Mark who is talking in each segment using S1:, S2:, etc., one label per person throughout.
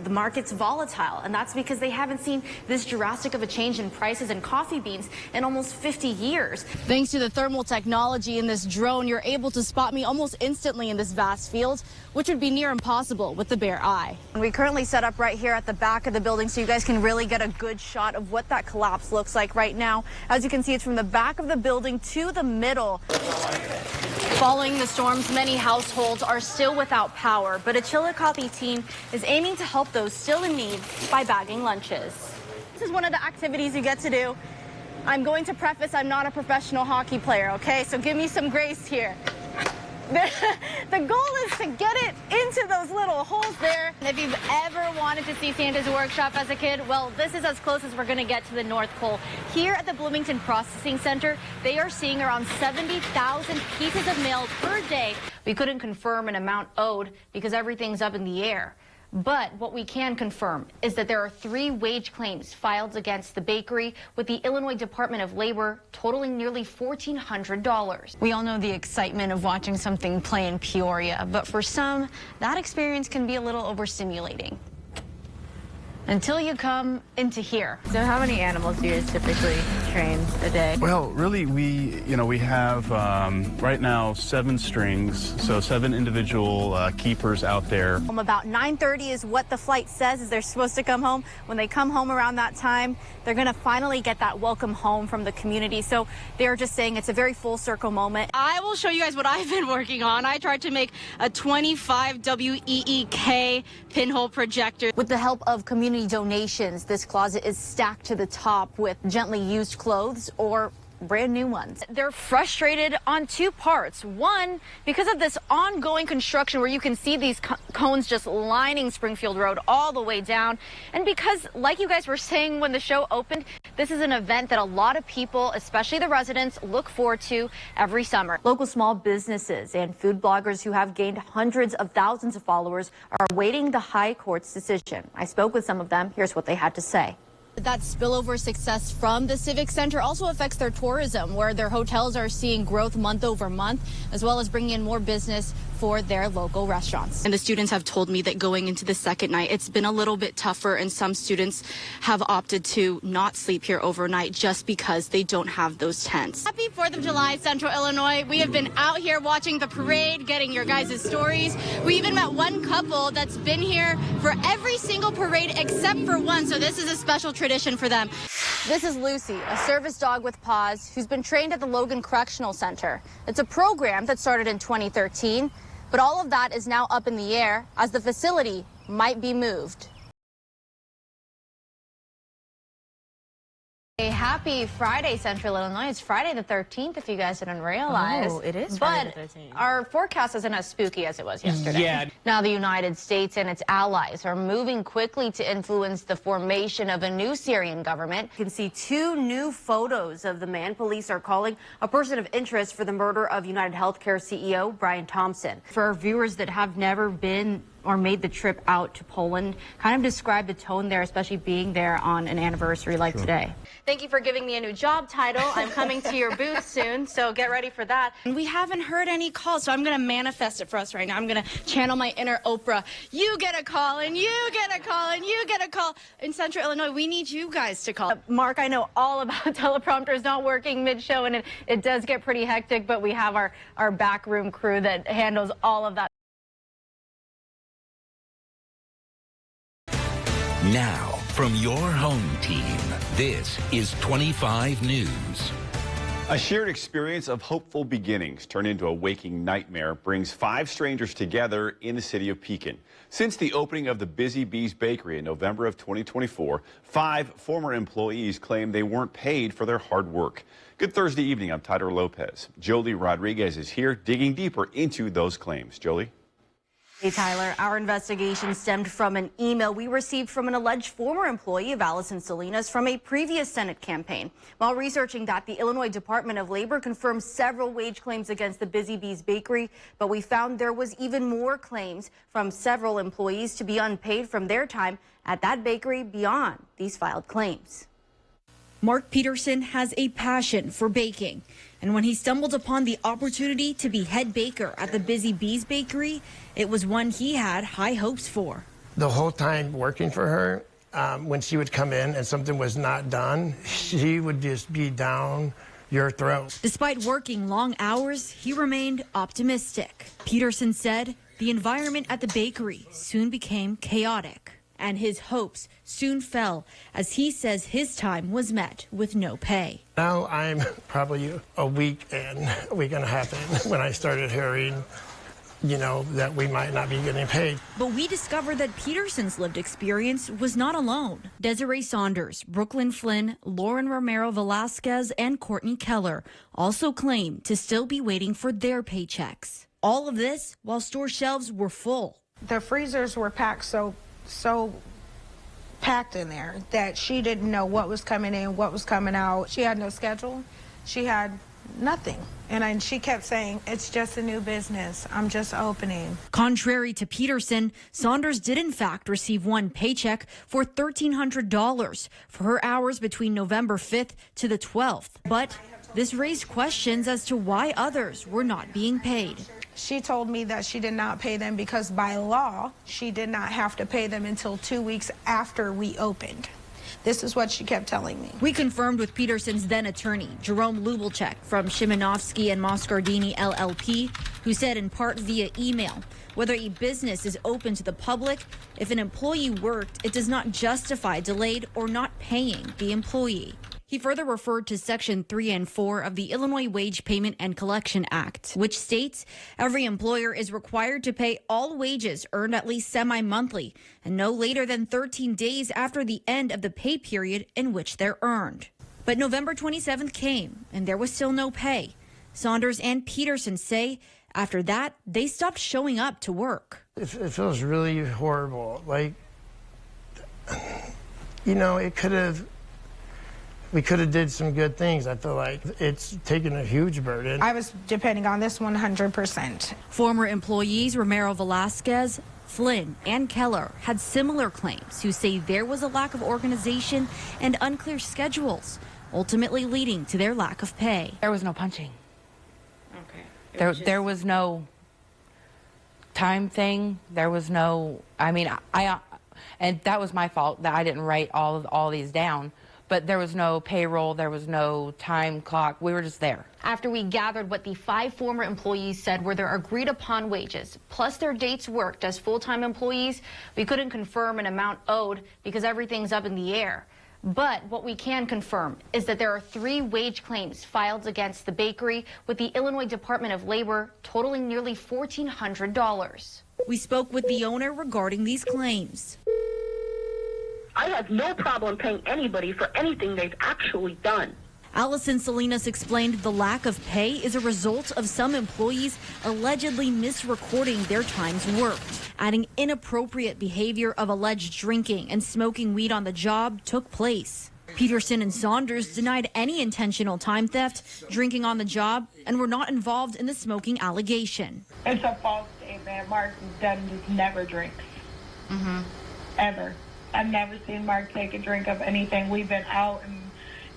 S1: the market's volatile, and that's because they haven't seen this drastic of a change in prices in coffee beans in almost 50 years.
S2: Thanks to the thermal technology in this drone, you're able to spot me almost instantly in this vast field, which would be near impossible with the bare eye.
S1: And we currently set up right here at the back of the building so you guys can really get a good shot of what that collapse looks like right now. As you can see, it's from the back of the building to the middle. Following the storms, many households are still without power, but a Chillicothe team is aiming to help those still in need by bagging lunches. This is one of the activities you get to do. I'm going to preface, I'm not a professional hockey player, okay? So give me some grace here. The goal is to get it into those little holes there.
S2: If you've ever wanted to see Santa's workshop as a kid, well, this is as close as we're going to get to the North Pole. Here at the Bloomington Processing Center, they are seeing around 70,000 pieces of mail per day. We couldn't confirm an amount owed because everything's up in the air. But what we can confirm is that there are 3 wage claims filed against the bakery with the Illinois Department of Labor, totaling nearly $1,400.
S1: We all know the excitement of watching something play in Peoria, but for some, that experience can be a little overstimulating. Until you come into here.
S3: So how many animals do you typically train a day?
S4: Well, really, we have right now 7 strings, so 7 individual keepers out there.
S1: About 9:30 is what the flight says is they're supposed to come home. When they come home around that time, they're going to finally get that welcome home from the community. So they're just saying it's a very full circle moment.
S2: I will show you guys what I've been working on. I tried to make a 25 WEEK pinhole projector.
S1: With the help of community donations, this closet is stacked to the top with gently used clothes or brand new ones. They're frustrated on 2 parts. One, because of this ongoing construction where you can see these cones just lining Springfield Road all the way down. And because, like you guys were saying when the show opened, this is an event that a lot of people, especially the residents, look forward to every summer. Local small businesses and food bloggers who have gained hundreds of thousands of followers are awaiting the High Court's decision. I spoke with some of them. Here's what they had to say.
S2: That spillover success from the Civic Center also affects their tourism, where their hotels are seeing growth month over month, as well as bringing in more business for their local restaurants. And the students have told me that going into the second night, it's been a little bit tougher, and some students have opted to not sleep here overnight just because they don't have those tents. Happy 4th of July, Central Illinois. We have been out here watching the parade, getting your guys' stories. We even met one couple that's been here for every single parade except for one, so this is a special tradition for them. This is Lucy, a service dog with paws who's been trained at the Logan Correctional Center. It's a program that started in 2013, but all of that is now up in the air as the facility might be moved. Happy Friday, Central Illinois. It's Friday the 13th, if you guys didn't realize.
S3: Oh, it is Friday the 13th.
S1: But our forecast isn't as spooky as it was yesterday.
S5: Yeah.
S1: Now the United States and its allies are moving quickly to influence the formation of a new Syrian government. You can see 2 new photos of the man police are calling a person of interest for the murder of United Healthcare CEO Brian Thompson. For our viewers that have never been or made the trip out to Poland, kind of describe the tone there, especially being there on an anniversary like today. Thank you for giving me a new job title. I'm coming to your booth soon, so get ready for that.
S2: And we haven't heard any calls, so I'm going to manifest it for us right now. I'm going to channel my inner Oprah. You get a call, and you get a call, and you get a call. In Central Illinois, we need you guys to call.
S1: Mark, I know all about teleprompters not working mid-show, and it does get pretty hectic, but we have our backroom crew that handles all of that.
S6: Now, from your home team, this is 25 News.
S7: A shared experience of hopeful beginnings turned into a waking nightmare brings 5 strangers together in the city of Pekin. Since the opening of the Busy Bees Bakery in November of 2024, 5 former employees claim they weren't paid for their hard work. Good Thursday evening. I'm Tyler Lopez. Jolie Rodriguez is here digging deeper into those claims. Jolie?
S1: Hey, Tyler, our investigation stemmed from an email we received from an alleged former employee of Allison Salinas from a previous Senate campaign. While researching that, the Illinois Department of Labor confirmed several wage claims against the Busy Bees Bakery, but we found there was even more claims from several employees to be unpaid from their time at that bakery beyond these filed claims.
S8: Mark Peterson has a passion for baking, and when he stumbled upon the opportunity to be head baker at the Busy Bees Bakery, it was one he had high hopes for.
S5: The whole time working for her, when she would come in and something was not done, she would just be down your throat.
S8: Despite working long hours, he remained optimistic. Peterson said the environment at the bakery soon became chaotic, and his hopes soon fell as he says his time was met with no pay.
S5: Now I'm probably a week and a half in when I started hearing, that we might not be getting paid.
S8: But we discovered that Peterson's lived experience was not alone. Desiree Saunders, Brooklyn Flynn, Lauren Romero Velasquez, and Courtney Keller also claim to still be waiting for their paychecks. All of this while store shelves were full.
S9: The freezers were packed so packed in there that she didn't know what was coming in, what was coming out. She had no schedule. She had nothing. And she kept saying, it's just a new business. I'm just opening.
S8: Contrary to Peterson, Saunders did in fact receive one paycheck for $1,300 for her hours between November 5th to the 12th. But this raised questions as to why others were not being paid.
S9: She told me that she did not pay them because by law, she did not have to pay them until 2 weeks after we opened. This is what she kept telling me.
S8: We confirmed with Peterson's then attorney, Jerome Lubelchek from Szymanowski and Moscardini LLP, who said in part via email, whether a business is open to the public, if an employee worked, it does not justify delayed or not paying the employee. He further referred to Section 3 and 4 of the Illinois Wage Payment and Collection Act, which states every employer is required to pay all wages earned at least semi-monthly and no later than 13 days after the end of the pay period in which they're earned. But November 27th came and there was still no pay. Saunders and Peterson say after that, they stopped showing up to work.
S5: It feels really horrible. We could have did some good things. I feel like it's taken a huge burden.
S9: I was depending on this 100%.
S8: Former employees Romero Velasquez, Flynn, and Keller had similar claims who say there was a lack of organization and unclear schedules, ultimately leading to their lack of pay.
S10: There was no punching. Okay. There was no time thing. There was no, and that was my fault that I didn't write all these down. But there was no payroll, there was no time clock. We were just there.
S1: After we gathered what the 5 former employees said were their agreed upon wages, plus their dates worked as full-time employees, we couldn't confirm an amount owed because everything's up in the air. But what we can confirm is that there are 3 wage claims filed against the bakery with the Illinois Department of Labor, totaling nearly $1,400.
S8: We spoke with the owner regarding these claims.
S11: I have no problem paying anybody for anything they've actually done.
S8: Allison Salinas explained the lack of pay is a result of some employees allegedly misrecording their times worked, adding inappropriate behavior of alleged drinking and smoking weed on the job took place. Peterson and Saunders denied any intentional time theft, drinking on the job, and were not involved in the smoking allegation.
S12: It's a false statement. Mark never drinks. Ever. I've never seen Mark take a drink of anything. We've been out and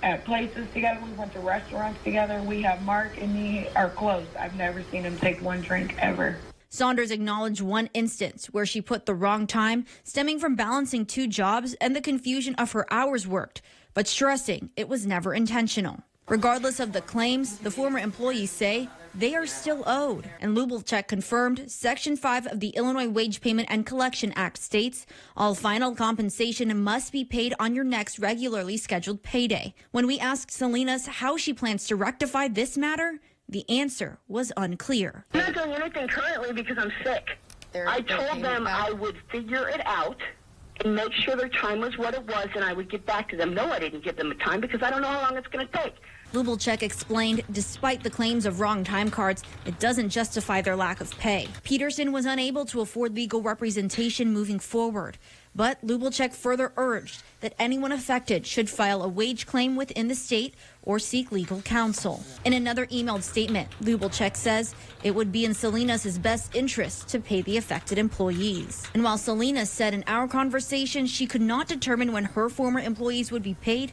S12: at places together. We went to restaurants together. We have Mark and me are close. I've never seen him take one drink ever.
S8: Saunders acknowledged one instance where she put the wrong time, stemming from balancing 2 jobs and the confusion of her hours worked, but stressing it was never intentional. Regardless of the claims, the former employees say they are still owed. And Lubelchek confirmed Section 5 of the Illinois Wage Payment and Collection Act states all final compensation must be paid on your next regularly scheduled payday. When we asked Salinas how she plans to rectify this matter, the answer was unclear.
S11: I'm not doing anything currently because I'm sick. I told them I would figure it out and make sure their time was what it was, and I would get back to them. No, I didn't give them a time because I don't know how long it's going to take.
S8: Lubelchek explained despite the claims of wrong time cards, it doesn't justify their lack of pay. Peterson was unable to afford legal representation moving forward, but Lubelchek further urged that anyone affected should file a wage claim within the state or seek legal counsel. In another emailed statement, Lubelchek says it would be in Salinas' best interest to pay the affected employees. And while Salinas said in our conversation she could not determine when her former employees would be paid,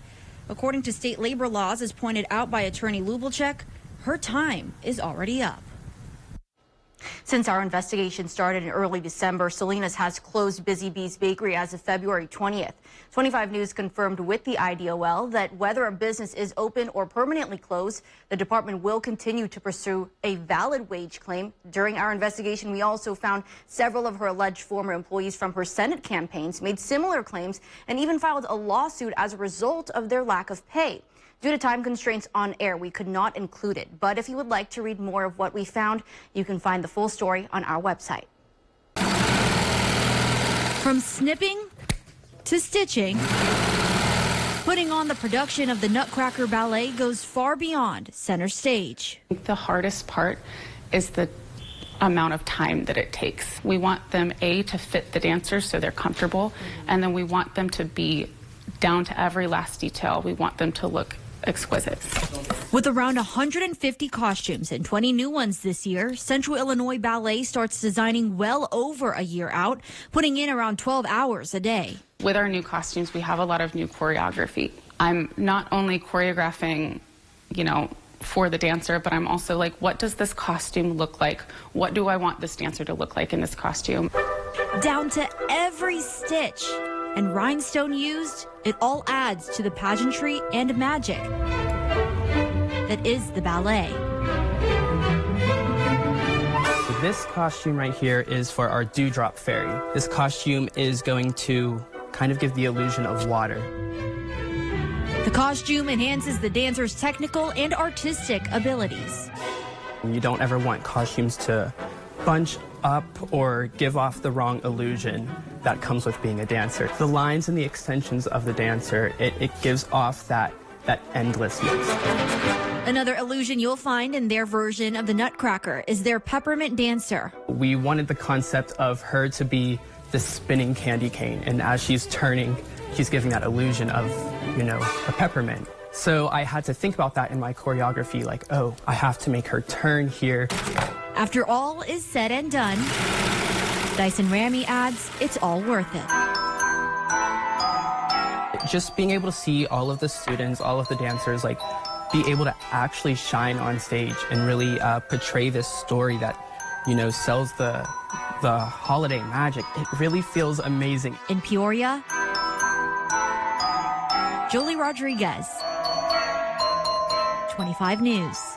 S8: according to state labor laws, as pointed out by attorney Lubelchek, her time is already up.
S1: Since our investigation started in early December, Salinas has closed Busy Bees Bakery as of February 20th. 25 News confirmed with the IDOL that whether a business is open or permanently closed, the department will continue to pursue a valid wage claim. During our investigation, we also found several of her alleged former employees from her Senate campaigns made similar claims and even filed a lawsuit as a result of their lack of pay. Due to time constraints on air, we could not include it. But if you would like to read more of what we found, you can find the full story on our website.
S8: From snipping to stitching, putting on the production of the Nutcracker Ballet goes far beyond center stage.
S13: The hardest part is the amount of time that it takes. We want them, A, to fit the dancers so they're comfortable, and then we want them to be down to every last detail. We want them to look exquisite.
S8: With around 150 costumes and 20 new ones this year, Central Illinois Ballet starts designing well over a year out, putting in around 12 hours a day.
S13: With our new costumes, we have a lot of new choreography. I'm not only choreographing, for the dancer, but I'm also like, what does this costume look like? What do I want this dancer to look like in this costume?
S8: Down to every stitch and rhinestone used, it all adds to the pageantry and magic that is the ballet.
S14: So this costume right here is for our Dewdrop Fairy. This costume is going to kind of give the illusion of water.
S8: The costume enhances the dancer's technical and artistic abilities.
S14: You don't ever want costumes to bunch up or give off the wrong illusion that comes with being a dancer. The lines and the extensions of the dancer, it gives off that endlessness.
S8: Another illusion you'll find in their version of the Nutcracker is their peppermint dancer.
S14: We wanted the concept of her to be the spinning candy cane, and as she's turning, she's giving that illusion of, a peppermint. So I had to think about that in my choreography, like, oh, I have to make her turn here.
S8: After all is said and done, Dyson Ramey adds it's all worth it.
S14: Just being able to see all of the students, all of the dancers, be able to actually shine on stage and really portray this story that, sells the holiday magic. It really feels amazing.
S8: In Peoria, Jolie Rodriguez, 25 News.